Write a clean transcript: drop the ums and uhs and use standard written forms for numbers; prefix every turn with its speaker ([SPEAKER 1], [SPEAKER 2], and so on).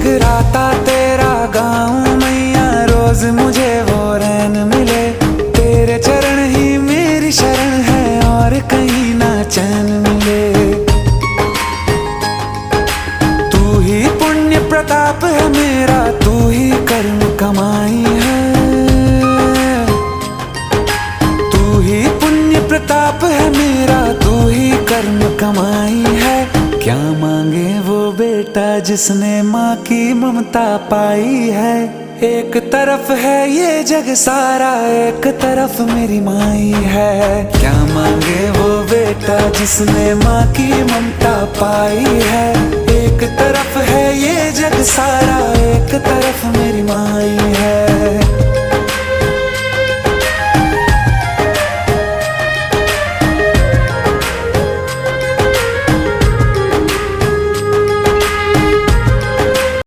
[SPEAKER 1] जगराता तेरा गाऊं मैया, रोज मुझे वो रैन मिले। तेरे चरण ही मेरी शरण है, और कहीं ना चैन मिले। तू ही पुण्य प्रताप है मेरा, तू ही कर्म कमाई है। तू ही पुण्य प्रताप है मेरा, तू ही कर्म कमाई है। क्या मांगे वो बेटा जिसने माँ की ममता पाई है। एक तरफ है ये जग सारा, एक तरफ मेरी माई है। क्या मांगे वो बेटा जिसने माँ की ममता पाई है। एक तरफ है ये जग सारा,